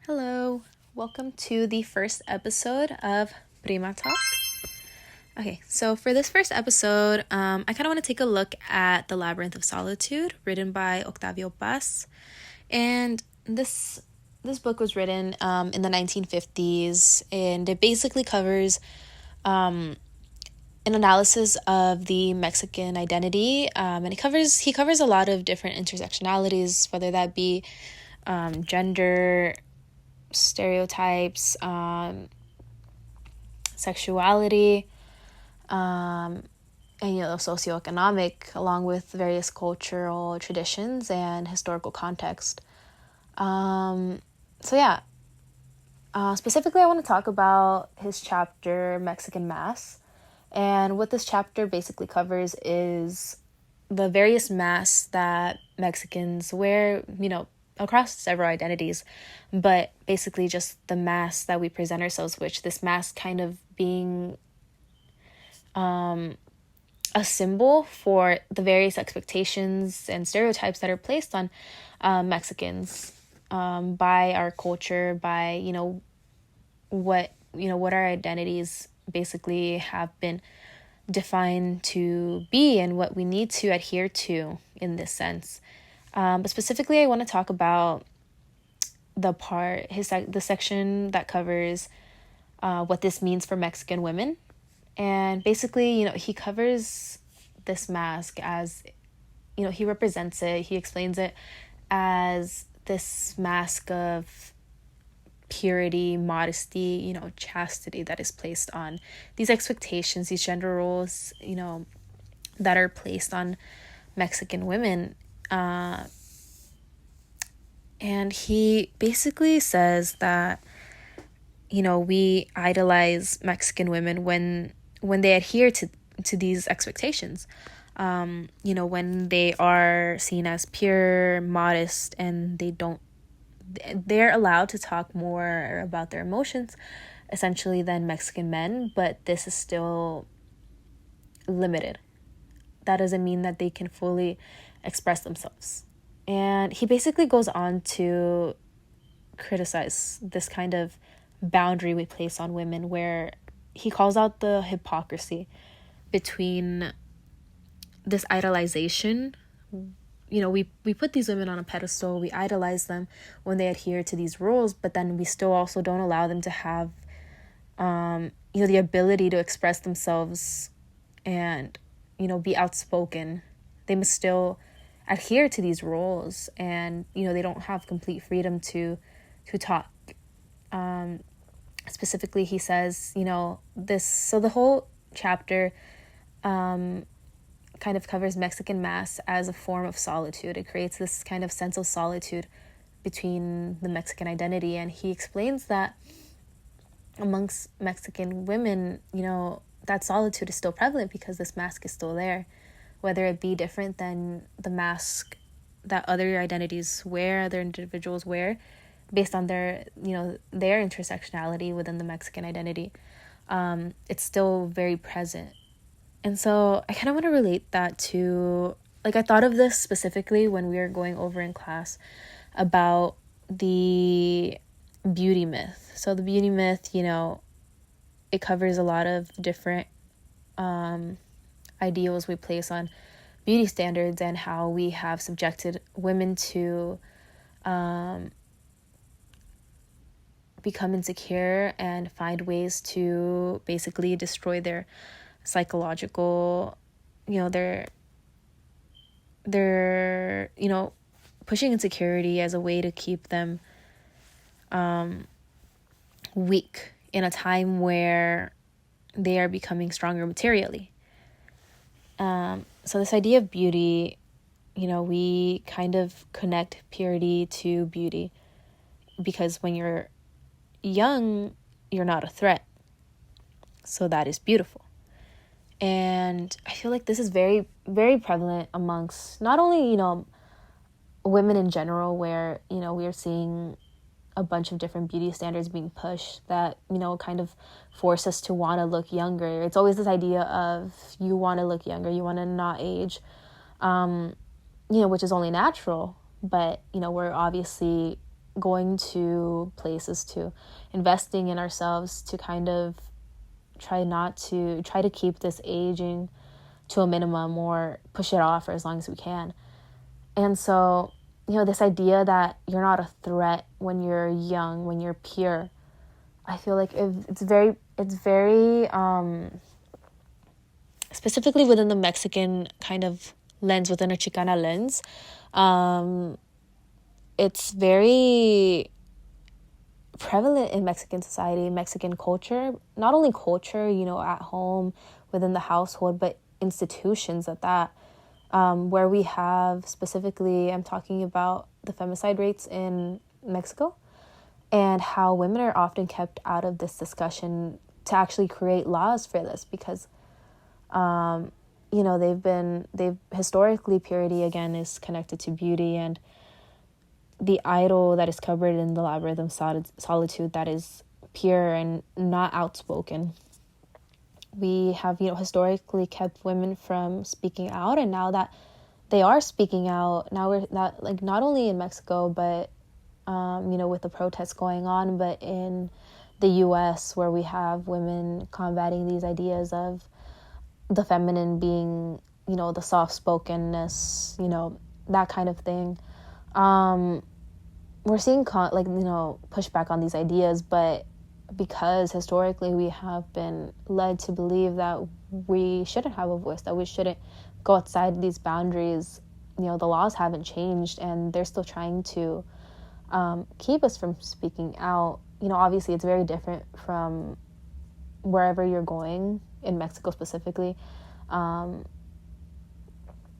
Hello, welcome to the first episode of Prima Talks. Okay, so for this first episode, I kind of want to take a look at The Labyrinth of Solitude, written by Octavio Paz. And this book was written in the 1950s, and it basically covers an analysis of the Mexican identity, and he covers a lot of different intersectionalities, whether that be gender, stereotypes, sexuality, and socioeconomic, along with various cultural traditions and historical context. Specifically, I want to talk about his chapter Mexican Mass, and what this chapter basically covers is the various masks that Mexicans wear, across several identities, but basically just the mask that we present ourselves with, this mask kind of being a symbol for the various expectations and stereotypes that are placed on Mexicans by our culture, by what our identities basically have been defined to be and what we need to adhere to in this sense. But specifically, I want to talk about the section that covers what this means for Mexican women. And basically, he covers this mask as, he represents it, he explains it as this mask of purity, modesty, chastity that is placed on these expectations, these gender roles, that are placed on Mexican women. And he basically says that, we idolize Mexican women when they adhere to these expectations. When they are seen as pure, modest, and they're allowed to talk more about their emotions, essentially, than Mexican men, but this is still limited. That doesn't mean that they can fully express themselves. And he basically goes on to criticize this kind of boundary we place on women, where he calls out the hypocrisy between this idolization. We put these women on a pedestal, we idolize them when they adhere to these rules, but then we still also don't allow them to have the ability to express themselves and be outspoken. They must still adhere to these roles, and they don't have complete freedom to talk. Specifically, he says the whole chapter kind of covers Mexican Mass as a form of solitude. It creates this kind of sense of solitude between the Mexican identity, and he explains that amongst Mexican women, that solitude is still prevalent because this mask is still there, whether it be different than the mask that other identities wear, other individuals wear, based on their intersectionality within the Mexican identity. It's still very present. And so I kind of want to relate that to, I thought of this specifically when we were going over in class about the beauty myth. So the beauty myth, it covers a lot of different ideals we place on beauty standards, and how we have subjected women to become insecure and find ways to basically destroy their psychological, they're pushing insecurity as a way to keep them weak in a time where they are becoming stronger materially. So this idea of beauty, we kind of connect purity to beauty, because when you're young, you're not a threat. So that is beautiful. And I feel like this is very, very prevalent amongst not only, women in general, where, we are seeing a bunch of different beauty standards being pushed that, kind of force us to want to look younger. It's always this idea of you want to look younger, you want to not age, which is only natural. But, we're obviously going to places, to investing in ourselves, to kind of try to keep this aging to a minimum or push it off for as long as we can. And so, this idea that you're not a threat when you're young, when you're pure, I feel like it's very specifically within the Mexican kind of lens, within a Chicana lens, it's very prevalent in Mexican society, Mexican culture, not only culture, at home, within the household, but institutions at that, where we have specifically, I'm talking about the femicide rates in Mexico and how women are often kept out of this discussion to actually create laws for this because, they've historically, purity again is connected to beauty, and the idol that is covered in the labyrinth of solitude that is pure and not outspoken. We have, historically kept women from speaking out, and now that they are speaking out, now we're not only in Mexico, but, with the protests going on, but in the US, where we have women combating these ideas of the feminine being, the soft-spokenness, that kind of thing. We're seeing pushback on these ideas, but because historically we have been led to believe that we shouldn't have a voice, that we shouldn't go outside these boundaries, the laws haven't changed, and they're still trying to keep us from speaking out. Obviously it's very different from wherever you're going, in Mexico specifically.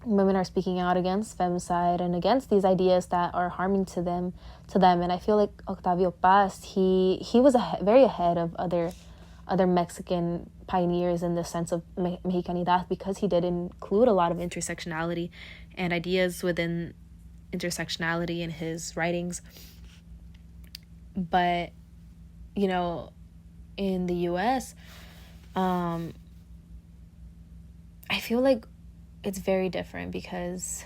Women are speaking out against femicide and against these ideas that are harming to them. And I feel like Octavio Paz, he was very ahead of other Mexican pioneers in the sense of Mexicanidad, because he did include a lot of intersectionality and ideas within intersectionality in his writings. But, in the US, I feel like it's very different because,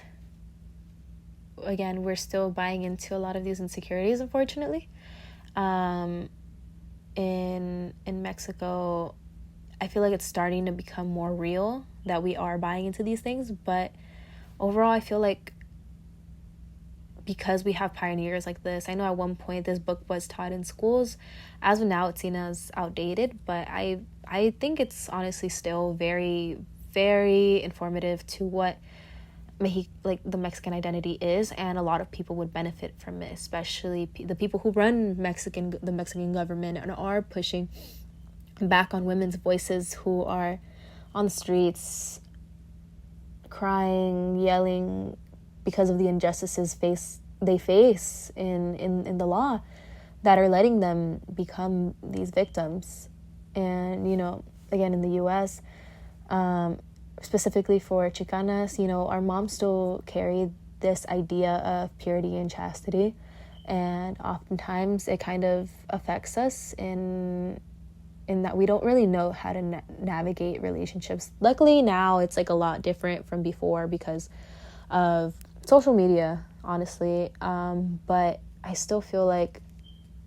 again, we're still buying into a lot of these insecurities, unfortunately. In Mexico, I feel like it's starting to become more real that we are buying into these things. But overall, I feel like because we have pioneers like this, I know at one point this book was taught in schools. As of now, it's seen as outdated, but I think it's honestly still very, very informative to what the Mexican identity is, and a lot of people would benefit from it, especially the people who run the Mexican government and are pushing back on women's voices, who are on the streets crying, yelling because of the injustices they face in the law that are letting them become these victims. And again, in the US, specifically for Chicanas, our moms still carry this idea of purity and chastity, and oftentimes it kind of affects us in that we don't really know how to navigate relationships. Luckily now it's a lot different from before because of social media, honestly, but I still feel like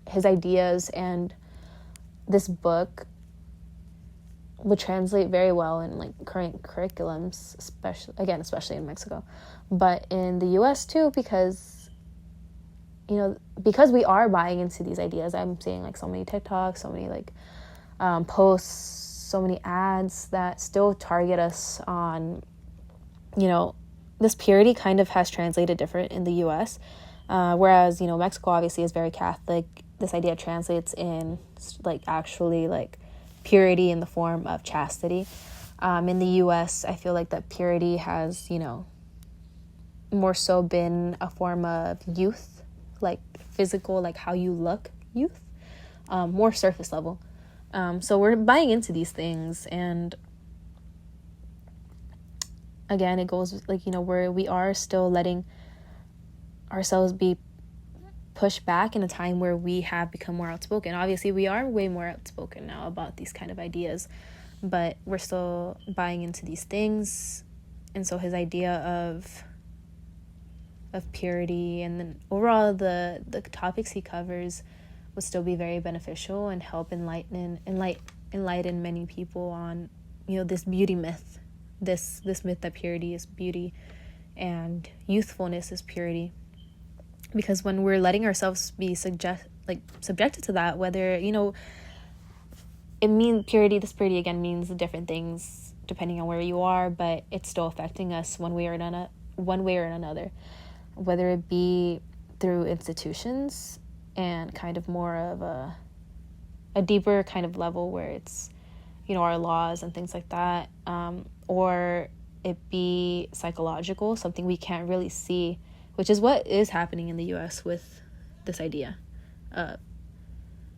his ideas and this book would translate very well in current curriculums, especially in Mexico, but in the US too, because we are buying into these ideas. I'm seeing so many TikToks, so many posts, so many ads that still target us on, this purity kind of has translated different in the US, whereas Mexico obviously is very Catholic. This idea translates in actually purity in the form of chastity. In the US, I feel like that purity has, more so been a form of youth, physical, how you look youth, more surface level. So we're buying into these things, and again, it goes we are still letting ourselves be pushed back in a time where we have become more outspoken. Obviously, we are way more outspoken now about these kind of ideas, but we're still buying into these things. And so his idea of purity, and then overall the topics he covers would still be very beneficial and help enlighten many people on, you know, this beauty myth, this myth that purity is beauty and youthfulness is purity. Because when we're letting ourselves be subjected to that, whether, you know, it means purity, this purity again means different things depending on where you are, but it's still affecting us one way or another, whether it be through institutions and kind of more of a deeper kind of level where it's, you know, our laws and things like that, or it be psychological, something we can't really see, which is what is happening in the US with this idea of,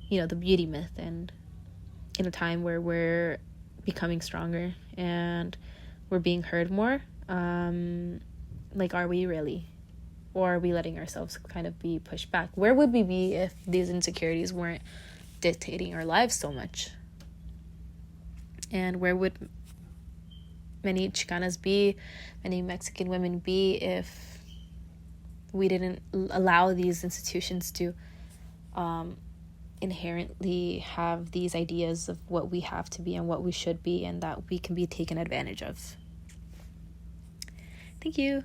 you know, the beauty myth, and in a time where we're becoming stronger and we're being heard more. Like, are we really? Or are we letting ourselves kind of be pushed back? Where would we be if these insecurities weren't dictating our lives so much? And where would many Chicanas be, many Mexican women be, if we didn't allow these institutions to inherently have these ideas of what we have to be and what we should be, and that we can be taken advantage of? Thank you.